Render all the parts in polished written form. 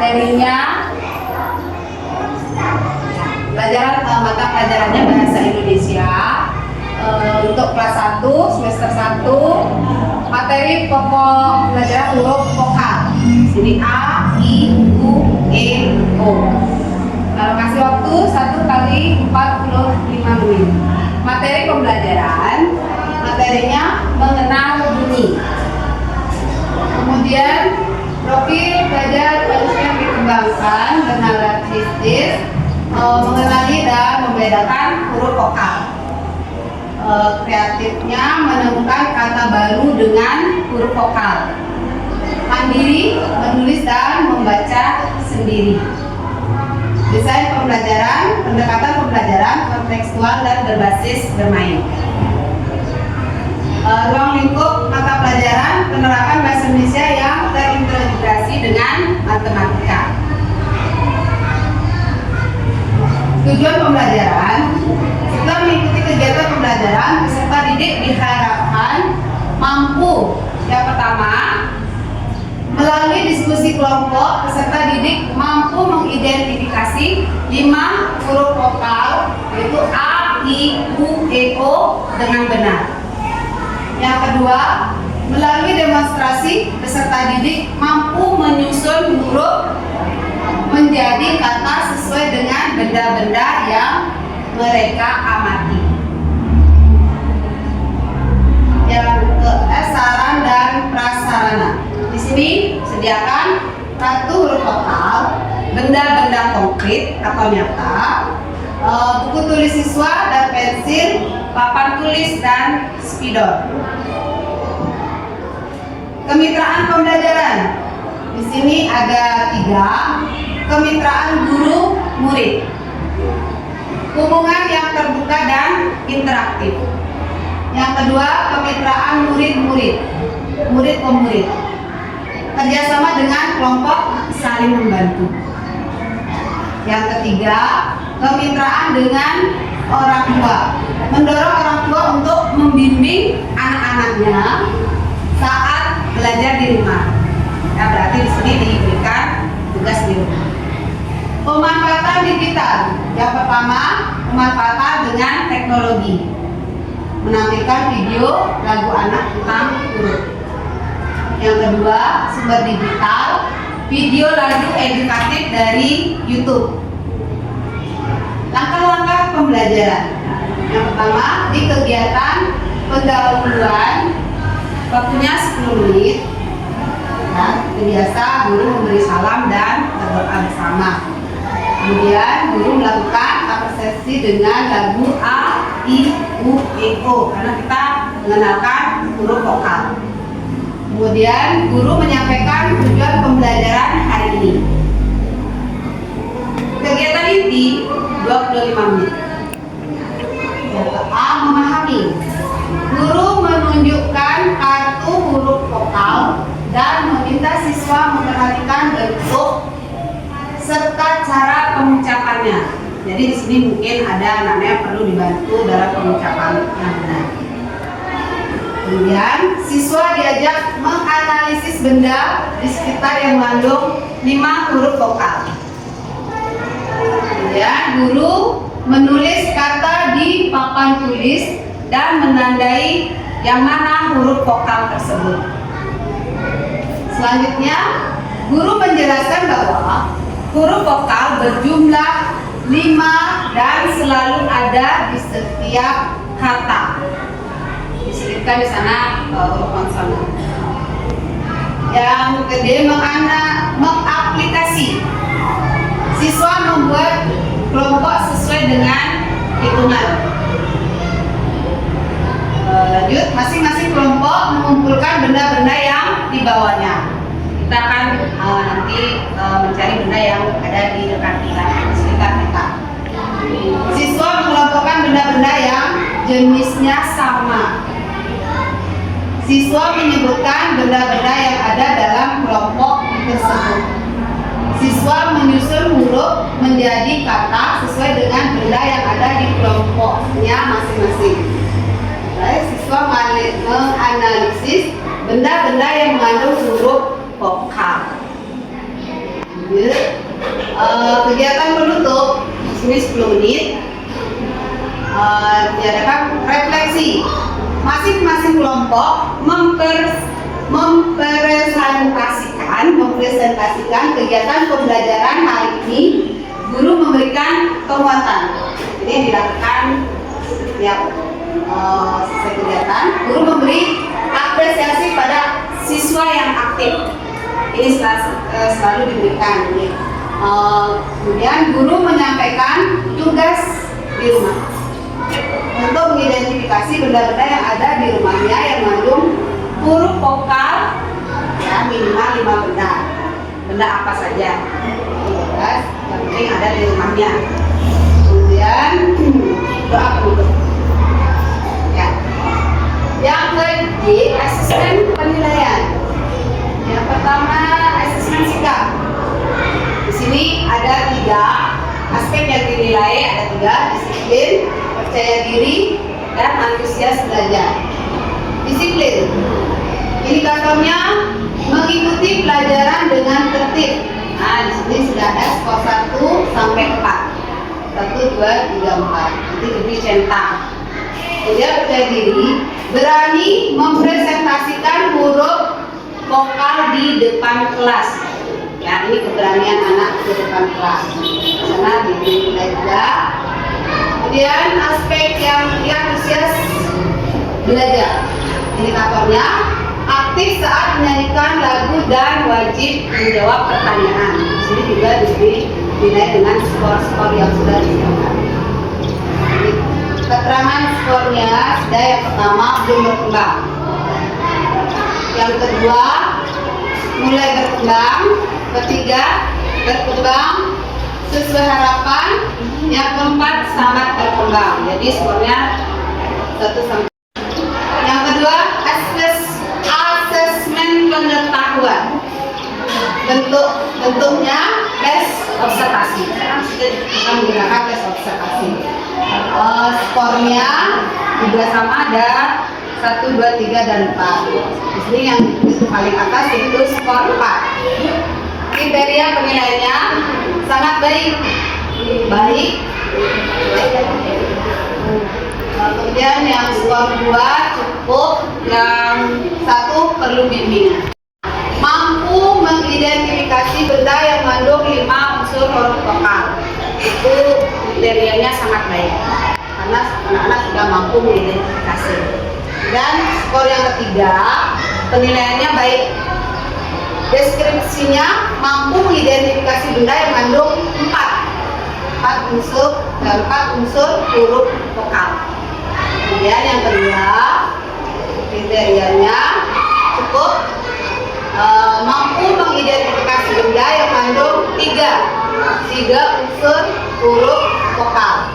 materinya mata pelajarannya bahasa Indonesia untuk kelas 1 semester 1, materi pokok pelajaran huruf vokal. Sini A, I, U, E, O. Lalu kasih waktu 1 kali 45 menit. Materi pembelajaran, materinya mengenal bunyi. Kemudian profil belajar manusia dikembangkan dengan analisis, mengenali dan membedakan huruf vokal. Kreatifnya menemukan kata baru dengan huruf vokal. Mandiri, menulis dan membaca sendiri. Desain pembelajaran, pendekatan pembelajaran kontekstual dan berbasis bermain. Ruang lingkup mata pelajaran, penerapan bahasa Indonesia yang terintegrasi dengan matematika. Tujuan pembelajaran, setelah mengikuti kegiatan pembelajaran, peserta didik diharapkan mampu yang pertama, melalui diskusi kelompok, peserta didik mampu mengidentifikasi 5 huruf vokal yaitu A, I, U, E, O dengan benar. Yang kedua, melalui demonstrasi, peserta didik mampu menyusun huruf menjadi kata sesuai dengan benda-benda yang mereka amati. Yang ke saran dan prasarana. Di sini sediakan kartu huruf vokal, benda-benda konkret atau nyata, buku tulis siswa dan pensil, papan tulis dan spidol. Kemitraan pembelajaran. Di sini ada 3. Kemitraan guru murid. Hubungan yang terbuka dan interaktif. Yang kedua, kemitraan murid-murid, murid-pemurid. Kerjasama dengan kelompok saling membantu. Yang ketiga, kemitraan dengan orang tua, mendorong orang tua untuk membimbing anak-anaknya saat belajar di rumah. Ya, berarti di sini diberikan tugas di rumah. Pemanfaatan digital. Yang pertama, pemanfaatan dengan teknologi. Menampilkan video lagu anak tentang huruf. Yang kedua, sumber digital, video lagu edukatif dari YouTube. Langkah-langkah pembelajaran. Yang pertama, di kegiatan pendahuluan, waktunya 10 menit. Ya, seperti biasa, guru memberi salam dan berdoa bersama. Kemudian guru melakukan apresiasi dengan lagu A, I, U, E, O karena kita mengenalkan huruf vokal. Kemudian guru menyampaikan tujuan pembelajaran hari ini. Kegiatan inti 25 menit. A. Memahami. Guru menunjukkan kartu huruf vokal dan meminta siswa memperhatikan bentuk serta cara pengucapannya. Jadi di sini mungkin ada anaknya yang perlu dibantu dalam pengucapan yang benar. Kemudian siswa diajak menganalisis benda di sekitar yang mengandung 5 huruf vokal. Kemudian guru menulis kata di papan tulis dan menandai yang mana huruf vokal tersebut. Selanjutnya, guru menjelaskan bahwa huruf vokal berjumlah 5 dan selalu ada di setiap kata. Disebutkan di sana huruf konsonan. Yang kedua, mengaplikasi. Siswa membuat kelompok sesuai dengan hitungan. Lanjut, masing-masing kelompok mengumpulkan benda-benda yang dibawanya. Kita akan nanti mencari benda yang ada di dekat kita, di sekitar kita. Siswa mengelompokkan benda-benda yang jenisnya sama. Siswa menyebutkan benda-benda yang ada dalam kelompok tersebut. Siswa menyusun huruf menjadi kata sesuai dengan benda yang ada di kelompoknya masing-masing. Siswa menganalisis benda-benda yang mengandung huruf vokal. ini 10 menit. Diadakan refleksi. Masing-masing kelompok mempresentasikan kegiatan pembelajaran hari ini. Guru memberikan penguatan. Jadi dilakukan setiap selesai kegiatan, guru memberi apresiasi pada siswa yang aktif. Ini selalu diberikan. Kemudian guru menyampaikan tugas di rumah untuk mengidentifikasi benda-benda yang ada di rumahnya yang mengandung huruf vokal, ya, minimal 5 benda. Benda apa saja? Tugas yang penting ada di rumahnya. Kemudian doa penutup. Ya. Yang ke-J, asesmen penilaian. Yang pertama, asesmen sikap. Di sini ada 3 aspek yang dinilai, ada 3: disiplin, percaya diri, dan antusias belajar. Disiplin. Indikatornya mengikuti pelajaran dengan tertib. Nah, di sini sudah ada skor 1 sampai 4. 1, 2, 3, 4. Nanti lebih centang. Kemudian percaya diri, berani mempresentasikan huruf vokal di depan kelas. Ya, ini keberanian anak di depan kelas. Karena dinilai juga. Kemudian aspek yang antusias belajar. Indikatornya aktif saat menyanyikan lagu dan wajib menjawab pertanyaan. Di sini juga dinilai dengan skor-skor yang sudah disiapkan. Keterangan skornya sudah, yang pertama belum berkembang. Yang kedua mulai berkembang. Ketiga berkembang sesuai harapan. Yang keempat sangat berkembang. Jadi skornya 1 sampai. Yang kedua asesmen pengetahuan. Bentuknya tes observasi. Sekarang sudah kita menggunakan tes observasi. Skornya juga sama, ada 1, 2, 3, dan 4. Di sini yang itu paling atas itu skor 4. Kriteria penilaiannya sangat baik. Kemudian yang skor 2 cukup, yang 1 perlu bimbingan. Mampu mengidentifikasi benda yang mengandung 5 unsur huruf vokal. Itu kriterianya sangat baik karena anak-anak sudah mampu mengidentifikasi. Dan skor yang ketiga, penilaiannya baik. Deskripsinya mampu mengidentifikasi benda yang mengandung 4 unsur huruf vokal. Kemudian yang kedua, kriterianya cukup, mampu mengidentifikasi benda yang mengandung 3 unsur huruf vokal.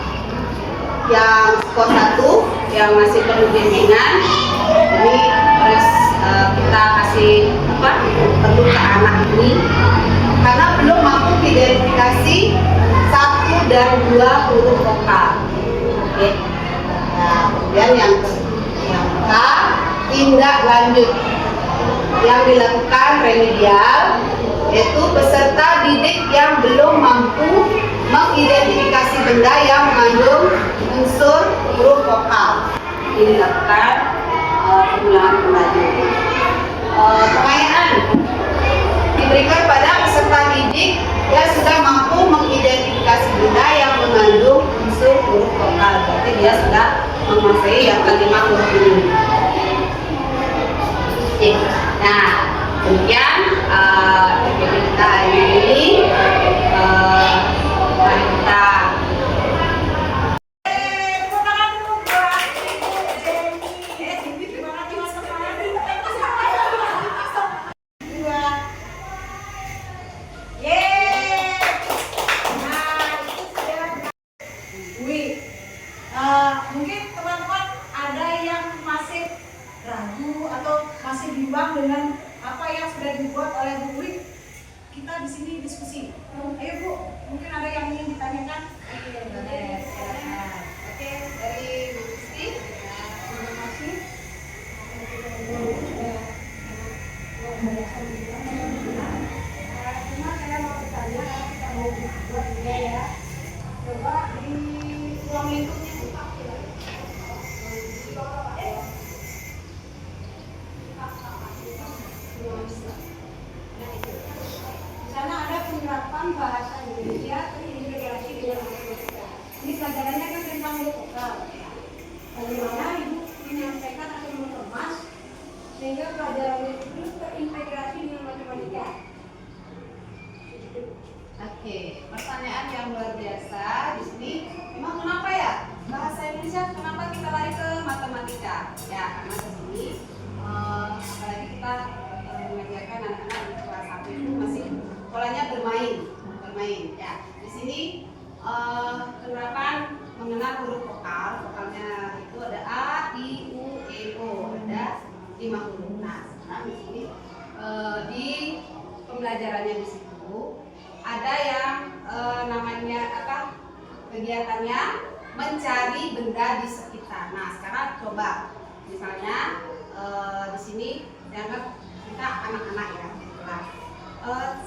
Yang skor 1 yang masih perlu bimbingan, ini harus kita kasih perlu ke anak ini karena belum mampu identifikasi 1 dan 2 huruf vokal. Oke. Nah, kemudian yang K, tindak lanjut yang dilakukan remedial, yaitu peserta didik yang belum mampu mengidentifikasi benda yang mengandung unsur huruf vokal. Ini dilakukan pengulangan kembali. Pengayaan diberikan pada peserta didik yang sudah mampu mengidentifikasi benda yang mengandung unsur huruf vokal. Berarti dia sudah menguasai yang kelima huruf ini. Nah, demikian activity kita hari ini. Mari kita mungkin teman-teman ada yang masih ragu atau masih bimbang dengan apa yang sudah dibuat oleh Bu Wi. Kita di sini diskusi. Ayo Bu, mungkin ada yang ingin ditanyakan? Boleh, silakan. Oke, dari Bu Kristi. Terima kasih. Cuma saya mau bertanya, kalau kita mau buat juga ya, coba penerapan bahasa Indonesia terintegrasi dengan matematika. Ini pelajarannya kan tentang huruf vokal. Bagaimana Ibu menyampaikan atau mengemas sehingga pelajaran itu terintegrasi dengan matematika. Oke, pertanyaan yang luar biasa di sini. Memang kenapa ya bahasa Indonesia? Kenapa kita lari ke matematika? Ya karena di sini apalagi kita mengajarkan anak-anak di kelas 1 itu masih polanya bermain. Ya di sini penerapan mengenal huruf vokal. Vokalnya itu ada A, I, U, E, O. Ada 5 huruf. Nah sekarang di sini di pembelajarannya di situ ada yang namanya apa, kegiatannya mencari benda di sekitar. Nah sekarang coba misalnya di sini dianggap kita anak-anak ya di kelas.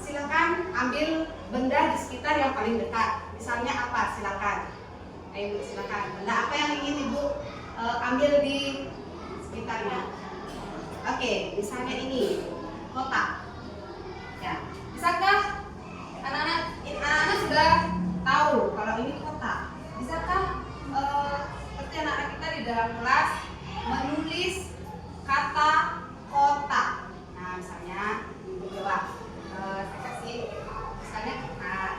Silakan ambil benda di sekitar yang paling dekat. Misalnya apa? Silakan. Ayo silakan. Benda apa yang ingin Ibu ambil di sekitarnya? Oke, misalnya ini kotak. Ya, bisakah anak-anak sudah tahu kalau ini kotak? Bisakah seperti anak-anak kita di dalam kelas menulis kata kotak? Nah, misalnya coba saya kasih misalnya kotak.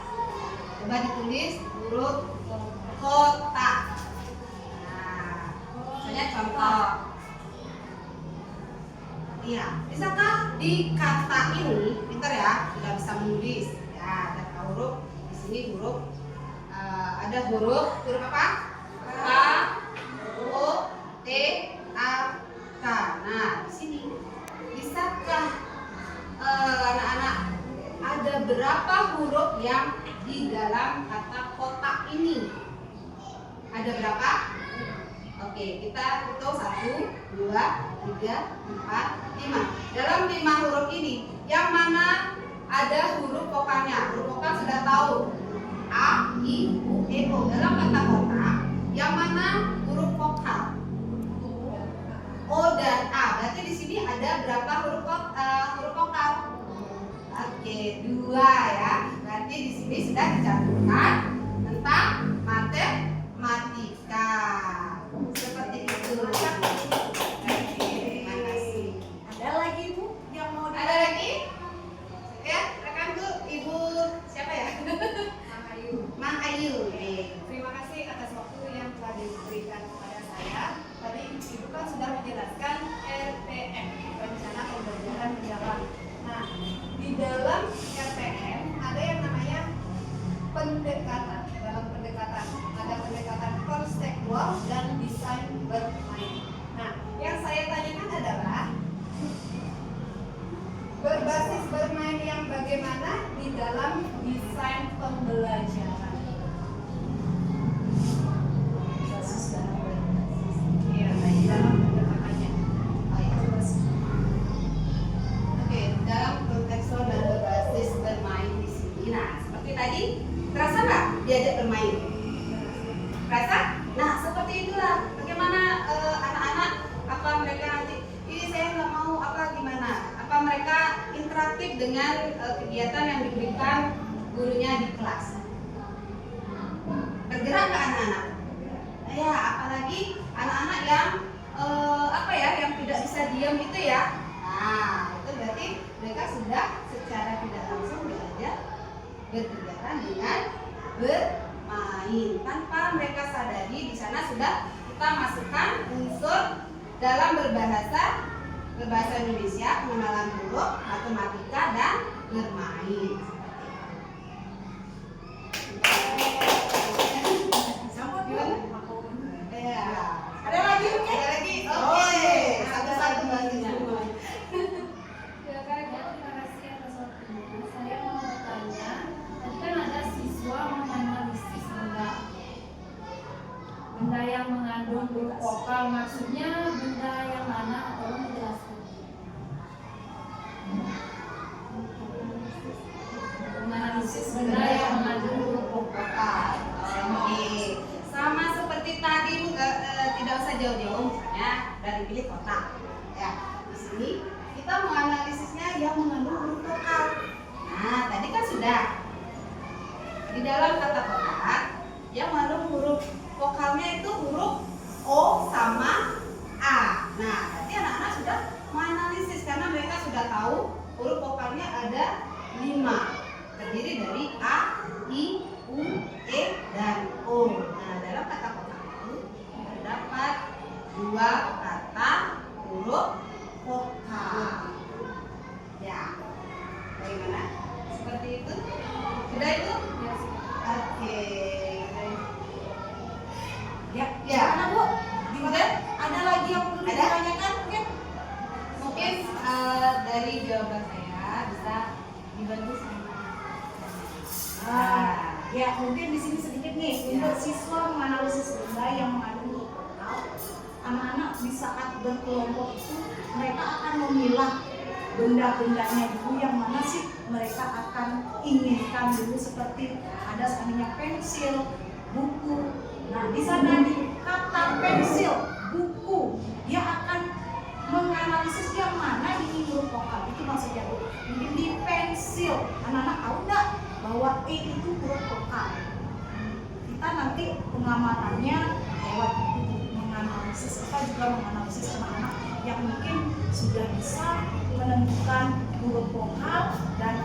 Coba ditulis huruf kotak. Nah, misalnya contoh. Iya, bisakah di kata ini, pintar ya, sudah bisa menulis. Ya, ada huruf di sini huruf ada huruf apa? K, O, T, A, K. Nah, di sini bisakah anak-anak ada berapa huruf yang di dalam kata kotak ini? Ada berapa? Oke, kita hitung 1, 2, 3, 4, 5. Dalam 5 huruf ini, yang mana ada huruf vokalnya? Huruf vokal sudah tahu. A, I, U, E, O. Dalam kata kotak, yang mana huruf vokal? O dan A. Berarti di sini ada berapa huruf vokal? Oke, 2 ya. Berarti di sini sudah dicantumkan tentang matematika. Seperti itu. Terima kasih. Ada lagi Bu yang mau Ada lagi? Ya, rekanku Ibu siapa ya? Mang Ayu. Terima kasih atas waktu yang telah diberikan kepada saya. Tadi Ibu kan sudah menjelaskan RPM, rencana pembelajaran mendalam. Nah, di dalam RPM ada yang namanya pendekatan. Dalam pendekatan ada pendekatan konseptual dan desain bermain. Nah, yang saya tanyakan adalah berbasis bermain yang bagaimana di dalam desain pembelajaran. Iya, di dalam pendekatannya. Oke, dalam kontekstual dan berbasis bermain di sini. Nah, seperti tadi, terasa nggak diajak bermain? Terasa? Nah, seperti itulah. Bagaimana anak-anak? Apa mereka nanti? Ini saya nggak mau apa gimana? Apa mereka interaktif dengan kegiatan yang diberikan gurunya di kelas? Bergerak ke anak-anak? Ya, apalagi anak-anak yang apa ya, yang tidak bisa diam itu ya. Nah, itu berarti mereka sudah secara tidak langsung belajar berkegiatan dengan bermain tanpa mereka sadari. Di sana sudah kita masukkan unsur dalam berbahasa Indonesia, pengenalan huruf, matematika dan bermain. Ya. Ada lagi Bu? Ada lagi? Oh, Oke, iya. satu-satu baginya. Silakan, terima kasih atas waktunya. Saya mau bertanya, tadi kan ada siswa menganalisis benda yang mengandung huruf vokal, maksudnya benda yang mana? Tolong dijelaskan. Menganalisis benda yang mengandung huruf vokal. Oke, sama seperti tadi Bu, tidak usah jauh-jauh, misalnya dari pilih kotak. Ya, di sini kita menganalisisnya yang mengandung huruf vokal. Nah, tadi kan sudah di dalam kata kotak yang mengandung huruf vokalnya itu huruf O sama A. Nah, berarti anak-anak sudah menganalisis karena mereka sudah tahu huruf vokalnya ada 5, terdiri dari A, I, U, E, dan O. Nah, dalam kata kotak itu terdapat 2 kata huruf vokal. Ya, bagaimana? Seperti itu? Sudah itu? Oke. Ya, Ya. mana Bu? Gimana? Ada lagi yang perlu Ada? ditanyakan mungkin? Mungkin dari jawaban saya bisa dibantu sama. Ya mungkin di sini sedikit nih untuk siswa menganalisis benda yang mengandung huruf vokal. Anak-anak di saat berkelompok itu mereka akan memilah benda-bendanya dulu yang mana sih mereka akan inginkan dulu, seperti ada seandainya pensil, buku. Nah di sana di kata pensil, buku, dia akan menganalisis yang mana ini huruf vokal. Itu maksudnya Bu. Mungkin di pensil, anak-anak tahu nggak bahwa E itu huruf vokal. Kita nanti pengamatannya lewat itu menganalisis. Kita juga menganalisis anak-anak yang mungkin sudah bisa menemukan huruf vokal dan